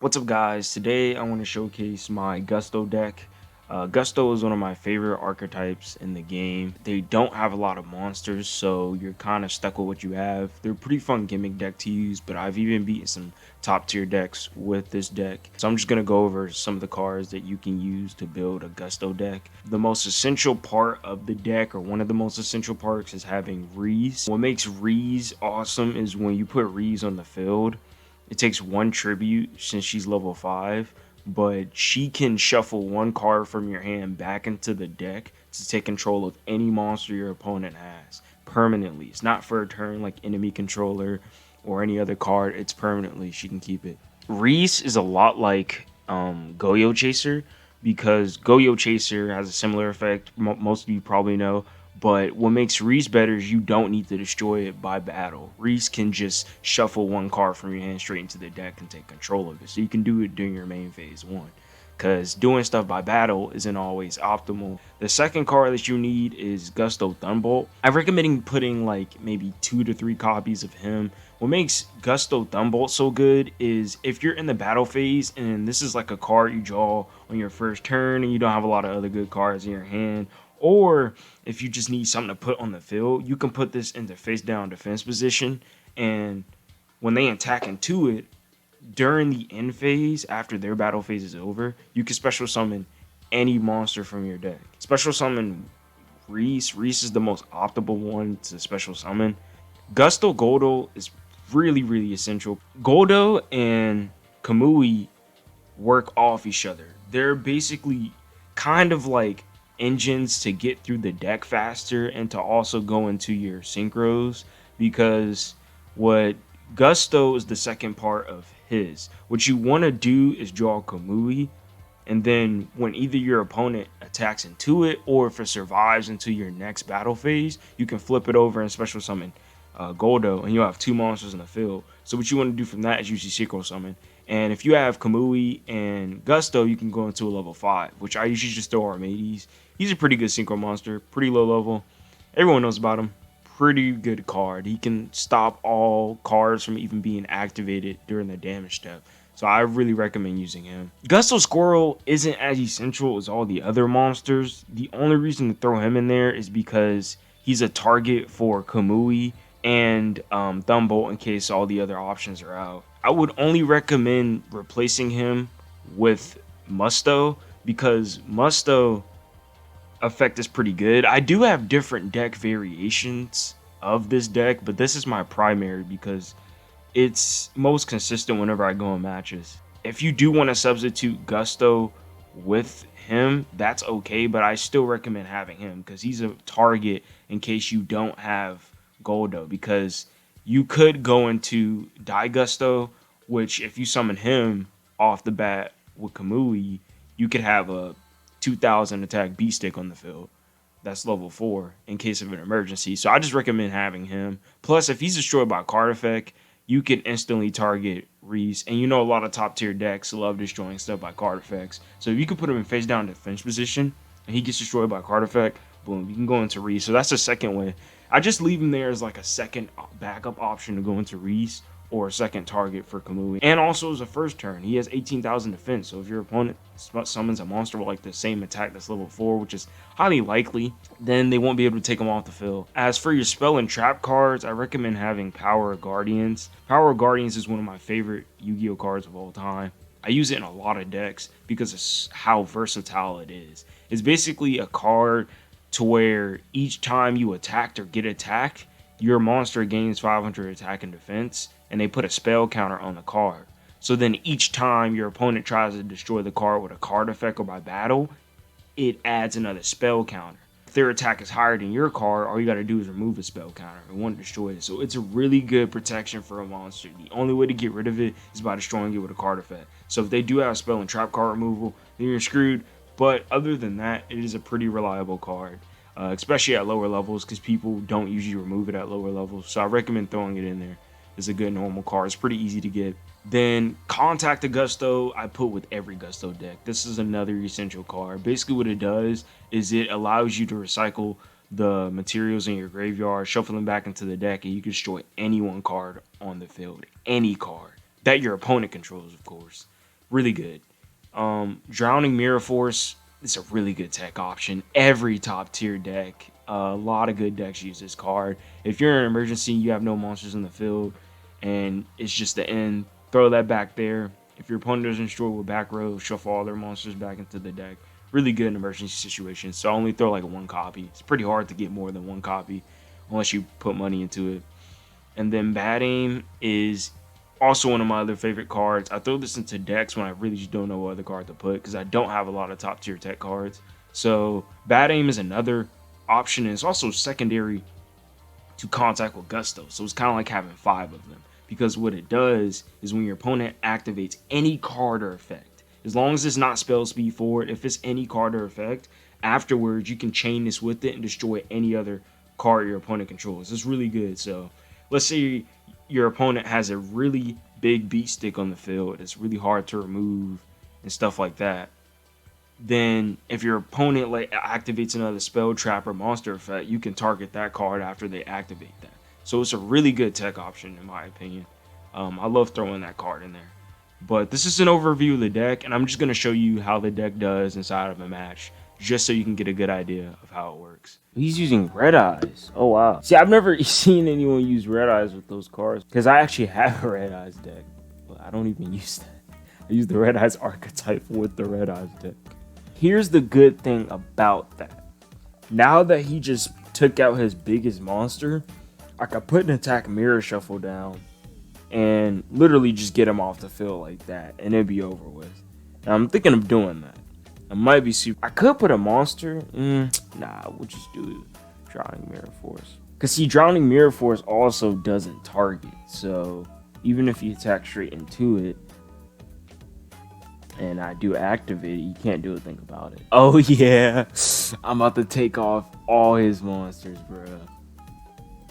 What's up, guys? Today I want to showcase my Gusto deck. Gusto is one of my favorite archetypes in the game. They don't have a lot of monsters, so you're kind of stuck with what you have. They're a pretty fun gimmick deck to use, but I've even beaten some top tier decks with this deck. So I'm just going to go over some of the cards that you can use to build a Gusto deck. The most essential part of the deck, or one of the most essential parts, is having Reese. What makes Reese awesome is when you put Reese on the field, it takes one tribute since she's level 5, but she can shuffle one card from your hand back into the deck to take control of any monster your opponent has permanently. It's not for a turn like enemy controller or any other card, it's permanently. She can keep it. Reese is a lot like Goyo Chaser because Goyo Chaser has a similar effect. Most of you probably know. But what makes Reese better is you don't need to destroy it by battle. Reese can just shuffle one card from your hand straight into the deck and take control of it. So you can do it during your main phase 1. Because doing stuff by battle isn't always optimal. The second card that you need is Gusto Thunbolt. I recommend putting like maybe 2 to 3 copies of him. What makes Gusto Thunbolt so good is if you're in the battle phase and this is like a card you draw on your first turn and you don't have a lot of other good cards in your hand, or if you just need something to put on the field, you can put this into face down defense position, and when they attack into it, during the end phase, after their battle phase is over, you can special summon any monster from your deck. Special summon Reese. Reese is the most optimal one to special summon. Gusto Goldo is really essential. Goldo and Kamui work off each other. They're basically kind of like engines to get through the deck faster and to also go into your synchros, because what Gusto is the second part of his. What you want to do is draw Kamui, and then when either your opponent attacks into it or if it survives into your next battle phase, you can flip it over and special summon Goldo, and you'll have 2 monsters in the field. So what you want to do from that is usually synchro summon. And if you have Kamui and Gusto, you can go into a level 5, which I usually just throw Armades. He's a pretty good synchro monster, pretty low level. Everyone knows about him. Pretty good card. He can stop all cards from even being activated during the damage step. So I really recommend using him. Gusto Squirrel isn't as essential as all the other monsters. The only reason to throw him in there is because he's a target for Kamui and Thumbolt in case all the other options are out. I would only recommend replacing him with Musto because Musto effect is pretty good. I do have different deck variations of this deck, but this is my primary because it's most consistent whenever I go in matches. If you do want to substitute Gusto with him, that's okay, but I still recommend having him because he's a target in case you don't have Goldo, because you could go into Die Gusto, which if you summon him off the bat with Kamui, you could have a 2000 attack beat stick on the field. That's level 4 in case of an emergency. So I just recommend having him. Plus, if he's destroyed by a card effect, you can instantly target Reese. And you know a lot of top tier decks love destroying stuff by card effects. So if you can put him in face down defense position and he gets destroyed by a card effect, boom, you can go into Reese. So that's the second way. I just leave him there as like a second backup option to go into Reese, or a second target for Kamui. And also as a first turn, he has 18,000 defense. So if your opponent summons a monster with like the same attack that's level 4, which is highly likely, then they won't be able to take him off the field. As for your spell and trap cards, I recommend having Power of Guardians. Power of Guardians is one of my favorite Yu-Gi-Oh cards of all time. I use it in a lot of decks because of how versatile it is. It's basically a card to where each time you attack or get attacked, your monster gains 500 attack and defense, and they put a spell counter on the card. So then each time your opponent tries to destroy the card with a card effect or by battle, it adds another spell counter. If their attack is higher than your card, all you gotta do is remove a spell counter. It won't destroy it. So it's a really good protection for a monster. The only way to get rid of it is by destroying it with a card effect. So if they do have spell and trap card removal, then you're screwed. But other than that, it is a pretty reliable card. Especially at lower levels, because people don't usually remove it at lower levels. So I recommend throwing it in there. It's a good normal card. It's pretty easy to get. Then Contact the Gusto, I put with every Gusto deck. This is another essential card. Basically what it does is it allows you to recycle the materials in your graveyard, shuffle them back into the deck, and you can destroy any one card on the field. Any card. That your opponent controls, of course. Really good. Drowning Mirror Force is a really good tech option. Every top tier deck, a lot of good decks use this card. If you're in an emergency, you have no monsters in the field, and it's just the end, throw that back there. If your opponent doesn't destroy with back row, shuffle all their monsters back into the deck. Really good in emergency situations. So I only throw like one copy. It's pretty hard to get more than one copy unless you put money into it. And then Bad Aim is also one of my other favorite cards. I throw this into decks when I really just don't know what other card to put because I don't have a lot of top tier tech cards. So Bad Aim is another option, and it's also secondary to Contact with Gusto. So it's kind of like having 5 of them, because what it does is when your opponent activates any card or effect, as long as it's not spell speed forward, if it's any card or effect, afterwards you can chain this with it and destroy any other card your opponent controls. It's really good. So let's say your opponent has a really big beat stick on the field. It's really hard to remove and stuff like that. Then if your opponent like activates another spell, trap, or monster effect, you can target that card after they activate that. So it's a really good tech option in my opinion. I love throwing that card in there. But this is an overview of the deck, and I'm just going to show you how the deck does inside of a match, just so you can get a good idea of how it works. He's using Red Eyes. Oh, wow. See, I've never seen anyone use Red Eyes with those cards, because I actually have a Red Eyes deck, but I don't even use that. I use the Red Eyes archetype with the Red Eyes deck. Here's the good thing about that. Now that he just took out his biggest monster, I could put an attack mirror shuffle down and literally just get him off the field like that, and it'd be over with. Now, I'm thinking of doing that. I might be super. I could put a monster. Nah, we'll just do Drowning Mirror Force. Because see, Drowning Mirror Force also doesn't target. So even if you attack straight into it and I do activate it, you can't do a thing about it. Oh yeah, I'm about to take off all his monsters, bro.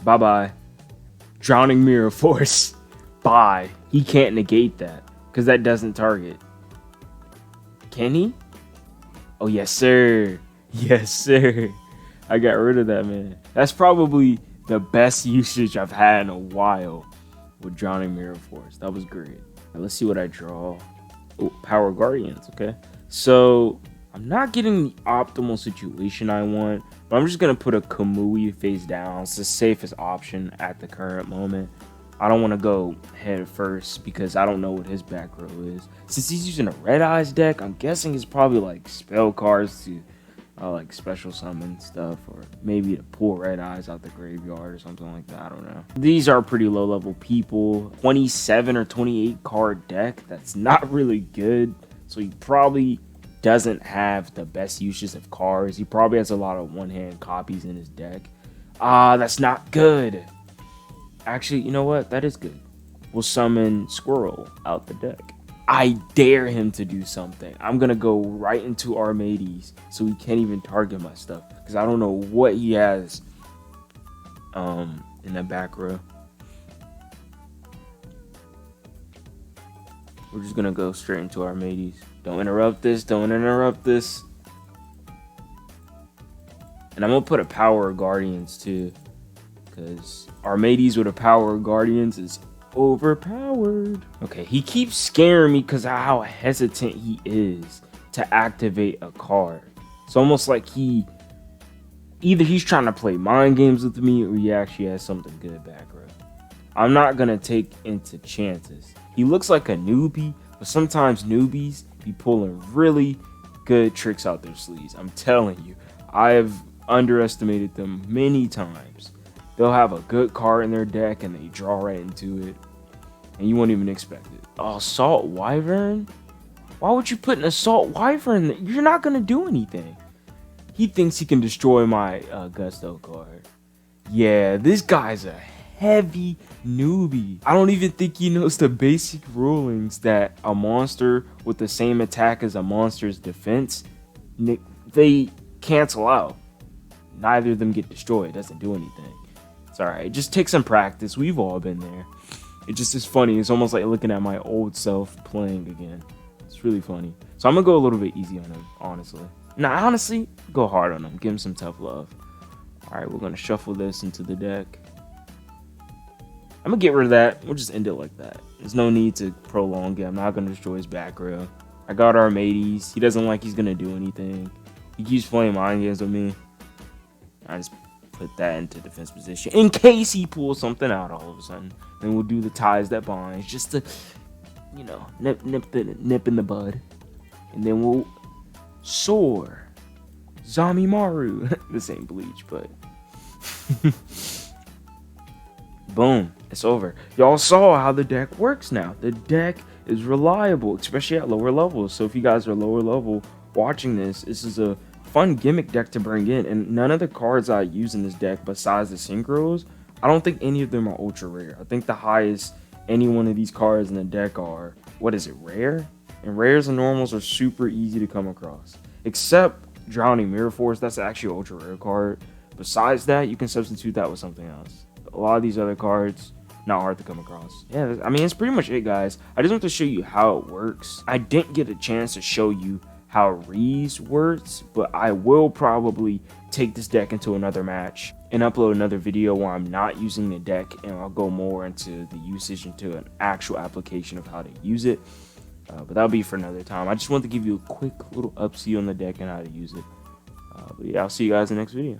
Bye-bye. Drowning Mirror Force. Bye. He can't negate that because that doesn't target. Can he? Oh, yes, sir. Yes, sir. I got rid of that, man. That's probably the best usage I've had in a while with Drowning Mirror Force. That was great. Right, let's see what I draw. Oh, Power Guardians. Okay. So I'm not getting the optimal situation I want, but I'm just going to put a Kamui face down. It's the safest option at the current moment. I don't want to go head first because I don't know what his back row is. Since he's using a Red Eyes deck, I'm guessing it's probably like spell cards to like special summon stuff, or maybe to pull Red Eyes out the graveyard or something like that. I don't know. These are pretty low level people. 27 or 28 card deck. That's not really good. So he probably doesn't have the best uses of cards. He probably has a lot of one-hand copies in his deck. That's not good. Actually, you know what? That is good. We'll summon Squirrel out the deck. I dare him to do something. I'm going to go right into Armades so he can't even target my stuff, because I don't know what he has in the back row. We're just going to go straight into Armades. Don't interrupt this. Don't interrupt this. And I'm going to put a Power of Guardians too, because Armades with a Power of Guardians is overpowered. Okay, he keeps scaring me because of how hesitant he is to activate a card. It's almost like either he's trying to play mind games with me, or he actually has something good back row. I'm not going to take into chances. He looks like a newbie, but sometimes newbies be pulling really good tricks out their sleeves. I'm telling you, I have underestimated them many times. They'll have a good card in their deck and they draw right into it, and you won't even expect it. Assault Wyvern? Why would you put an Assault Wyvern? You're not going to do anything. He thinks he can destroy my Gusto card. Yeah, this guy's a heavy newbie. I don't even think he knows the basic rulings that a monster with the same attack as a monster's defense, they cancel out. Neither of them get destroyed. It doesn't do anything. It's alright. Just take some practice. We've all been there. It just is funny. It's almost like looking at my old self playing again. It's really funny. So I'm going to go a little bit easy on him, honestly. Nah, honestly, go hard on him. Give him some tough love. Alright, we're going to shuffle this into the deck. I'm gonna get rid of that. We'll just end it like that. There's no need to prolong it. I'm not gonna destroy his back row. I got Armades. He doesn't like he's gonna do anything. He keeps playing mind games with me. I just put that into defense position in case he pulls something out all of a sudden. Then we'll do the ties that binds just to, you know, nip in the bud. And then we'll soar. Zamimaru. This ain't Bleach, but boom, it's over. Y'all saw how the deck works now. The deck is reliable, especially at lower levels. So if you guys are lower level watching this, this is a fun gimmick deck to bring in. And none of the cards I use in this deck besides the synchros, I don't think any of them are ultra rare. I think the highest any one of these cards in the deck are, what is it, rare? And rares and normals are super easy to come across. Except Drowning Mirror Force, that's actually an ultra rare card. Besides that, you can substitute that with something else. A lot of these other cards, not hard to come across. Yeah, I mean, it's pretty much it, guys. I just want to show you how it works. I didn't get a chance to show you how Reese works, but I will probably take this deck into another match and upload another video where I'm not using the deck, and I'll go more into the usage, into an actual application of how to use it. But that'll be for another time. I just wanted to give you a quick little upsee on the deck and how to use it. But yeah, I'll see you guys in the next video.